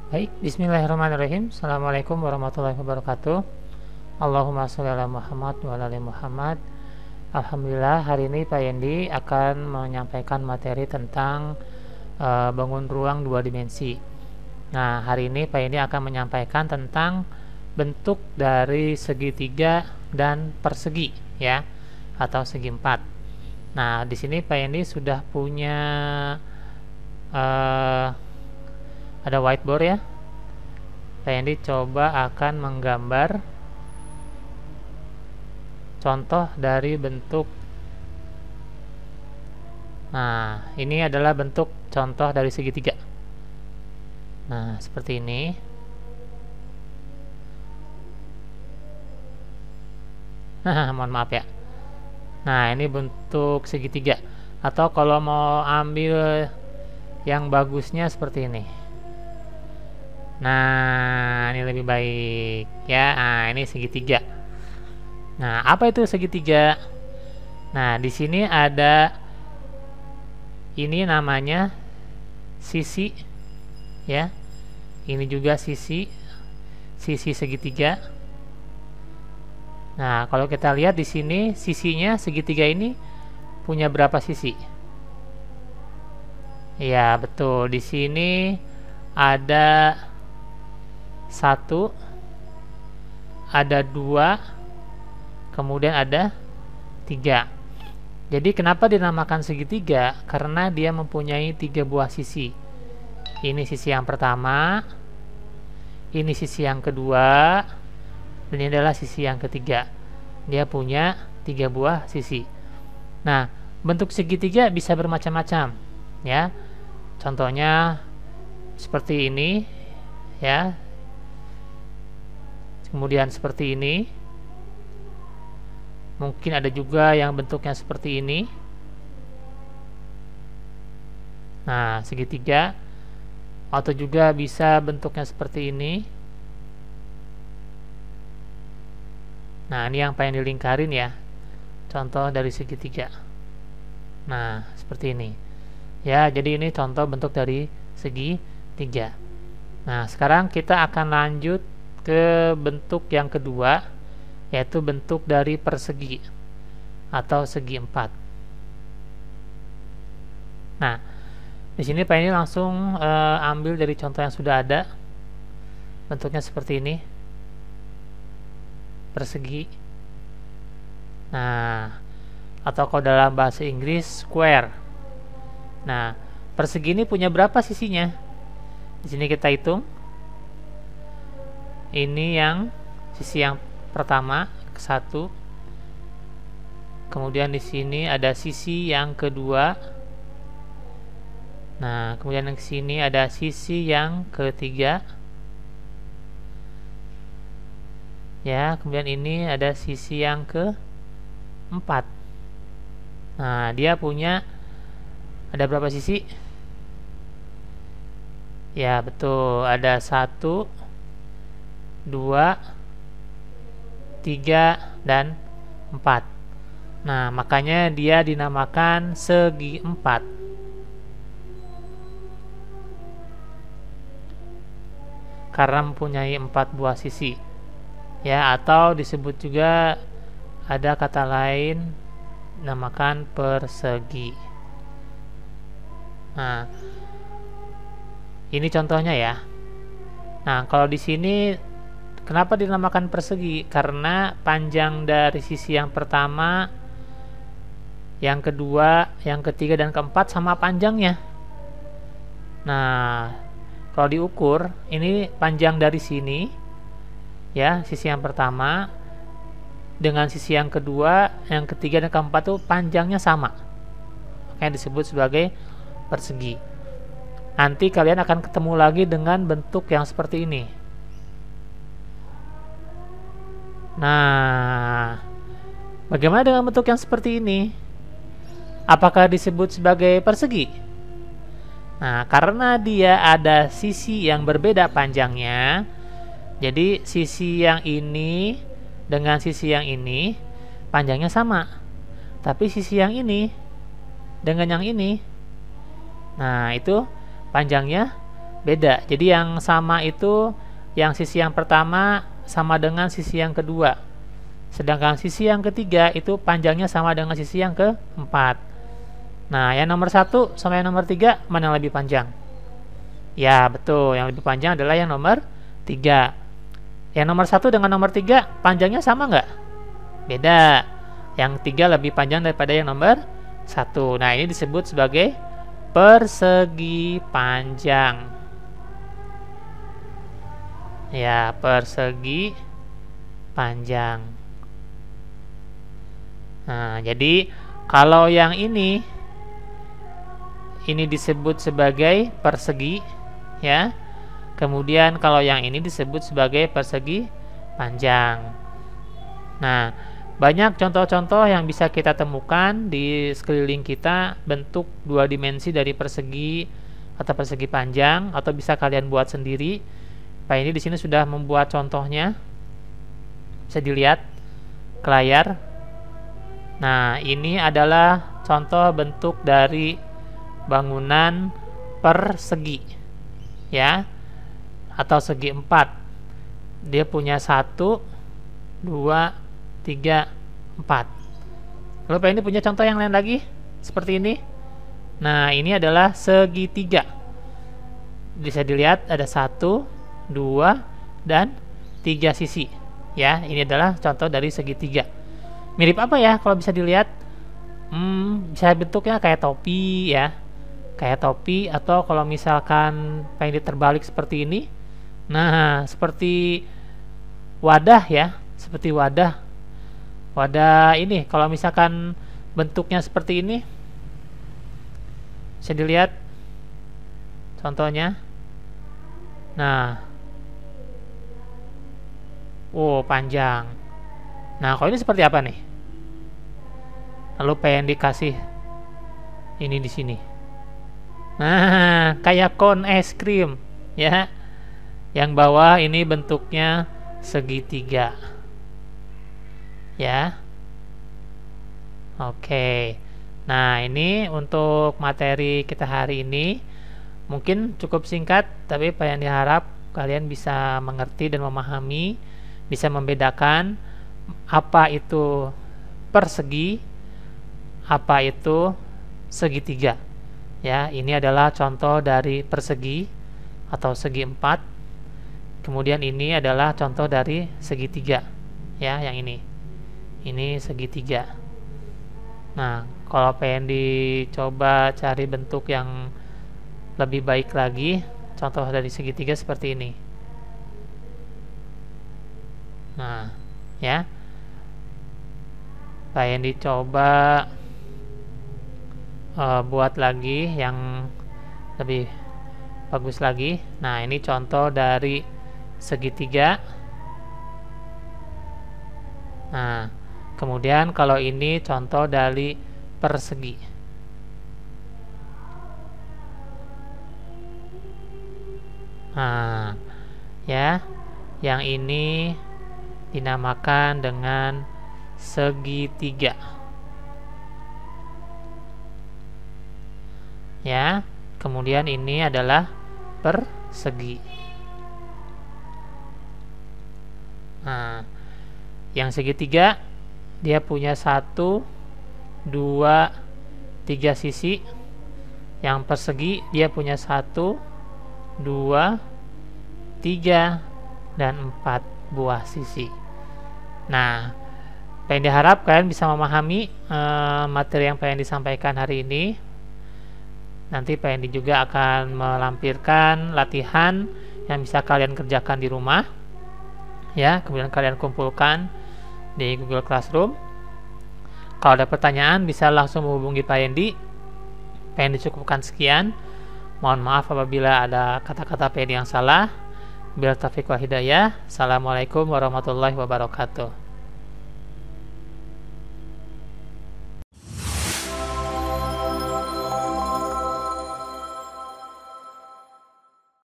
Baik, bismillahirrahmanirrahim. Assalamualaikum warahmatullahi wabarakatuh. Allahumma sholli ala Muhammad wa ala ali Muhammad. Alhamdulillah, hari ini Pak Yendi akan menyampaikan materi tentang bangun ruang dua dimensi. Nah, hari ini Pak Yendi akan menyampaikan tentang bentuk dari segitiga dan persegi, ya, atau segi empat. Nah, di sini Pak Yendi sudah punya ada whiteboard ya. Pak Yendi coba akan menggambar contoh dari bentuk. Nah, ini adalah bentuk contoh dari segitiga. Nah, seperti ini. Mohon maaf ya. Nah, ini bentuk segitiga. Atau kalau mau ambil yang bagusnya seperti ini. Nah, ini lebih baik ya. Nah, ini segitiga. Nah, apa itu segitiga? Nah, di sini ada ini namanya sisi ya. Ini juga sisi segitiga. Nah, kalau kita lihat di sini sisinya segitiga ini punya berapa sisi? Ya, betul. Di sini ada 1, ada 2, kemudian ada 3. Jadi kenapa dinamakan segitiga? Karena dia mempunyai 3 buah sisi. Ini sisi yang pertama, ini sisi yang kedua, dan ini adalah sisi yang ketiga. Dia punya 3 buah sisi. Nah, bentuk segitiga bisa bermacam-macam ya. Contohnya seperti ini ya. Kemudian seperti ini. Mungkin ada juga yang bentuknya seperti ini. Nah, segitiga. Atau juga bisa bentuknya seperti ini. Nah, ini yang pengen dilingkarin ya. Contoh dari segitiga. Nah, seperti ini. Ya, jadi ini contoh bentuk dari segitiga. Nah, sekarang kita akan lanjut ke bentuk yang kedua, yaitu bentuk dari persegi atau segi empat. Nah, di sini Pak ini langsung ambil dari contoh yang sudah ada. Bentuknya seperti ini. Persegi. Nah, atau kalau dalam bahasa Inggris square. Nah, persegi ini punya berapa sisinya? Di sini kita hitung. Ini yang sisi yang pertama, 1. Kemudian di sini ada sisi yang kedua. Nah, kemudian di sini ada sisi yang ketiga. Ya, kemudian ini ada sisi yang keempat. Nah, dia punya ada berapa sisi? Ya, betul. Ada 1, 2, 3, dan 4. Nah, makanya dia dinamakan segi empat. Karena mempunyai 4 buah sisi. Ya, atau disebut juga ada kata lain namakan persegi. Nah, ini contohnya ya. Nah, kalau di sini kenapa dinamakan persegi? Karena panjang dari sisi yang pertama, yang kedua, yang ketiga, dan keempat sama panjangnya. Nah, kalau diukur, ini panjang dari sini, ya, sisi yang pertama, dengan sisi yang kedua, yang ketiga, dan keempat tuh panjangnya sama. Makanya disebut sebagai persegi. Nanti kalian akan ketemu lagi dengan bentuk yang seperti ini. Nah, bagaimana dengan bentuk yang seperti ini? Apakah disebut sebagai persegi? Nah, karena dia ada sisi yang berbeda panjangnya, jadi sisi yang ini dengan sisi yang ini panjangnya sama. Tapi sisi yang ini dengan yang ini, nah itu panjangnya beda. Jadi yang sama itu yang sisi yang pertama sama dengan sisi yang kedua, sedangkan sisi yang ketiga itu panjangnya sama dengan sisi yang keempat. Nah, yang nomor 1 sama yang nomor 3 mana yang lebih panjang? Ya betul, yang lebih panjang adalah yang nomor 3. Yang nomor 1 dengan nomor 3 panjangnya sama nggak? Beda. Yang 3 lebih panjang daripada yang nomor 1. Nah, ini disebut sebagai persegi panjang. Ya, persegi panjang. Nah, jadi kalau yang ini disebut sebagai persegi, ya. Kemudian kalau yang ini disebut sebagai persegi panjang. Nah, banyak contoh-contoh yang bisa kita temukan di sekeliling kita bentuk 2 dimensi dari persegi atau persegi panjang, atau bisa kalian buat sendiri. Pak ini di sini sudah membuat contohnya, bisa dilihat ke layar. Nah, ini adalah contoh bentuk dari bangunan persegi, ya, atau segi 4. Dia punya 1, 2, 3, 4. Lalu Pak ini punya contoh yang lain lagi seperti ini. Nah, ini adalah segitiga. Bisa dilihat ada 1, 2, dan 3 sisi. Ya, ini adalah contoh dari segitiga. Mirip apa ya kalau bisa dilihat? Bisa bentuknya kayak topi, ya. Kayak topi, atau kalau misalkan pengen diterbalik seperti ini. Nah, seperti wadah, ya. Seperti wadah. Wadah ini kalau misalkan bentuknya seperti ini, bisa dilihat contohnya. Nah, panjang. Nah, kalau ini seperti apa nih? Lalu pengen dikasih ini di sini. Nah, kayak kon es krim, ya. Yang bawah ini bentuknya segitiga. Ya. Oke. Nah, ini untuk materi kita hari ini. Mungkin cukup singkat, tapi Pak yang diharap kalian bisa mengerti dan memahami, bisa membedakan apa itu persegi, apa itu segitiga. Ya, ini adalah contoh dari persegi atau segi 4. Kemudian ini adalah contoh dari segitiga. Ya, yang ini. Ini segitiga. Nah, kalau pengen dicoba cari bentuk yang lebih baik lagi, contoh dari segitiga seperti ini. Nah, ya, pengen dicoba buat lagi yang lebih bagus lagi. Nah, ini contoh dari segitiga. Nah, kemudian kalau ini contoh dari persegi. Nah, ya, yang ini dinamakan dengan segitiga. Ya, kemudian ini adalah persegi. Nah, yang segitiga dia punya 1, 2, 3 sisi. Yang persegi dia punya 1, 2, 3, dan 4 buah sisi. Nah, pengen diharap kalian bisa memahami materi yang pengen disampaikan hari ini. Nanti Pak Endi juga akan melampirkan latihan yang bisa kalian kerjakan di rumah, ya, kemudian kalian kumpulkan di Google Classroom. Kalau ada pertanyaan bisa langsung menghubungi Pak Endi. Pak Endi cukupkan sekian. Mohon maaf apabila ada kata-kata Pak Endi yang salah. Billahi taufiq wal hidayah. Assalamualaikum warahmatullahi wabarakatuh.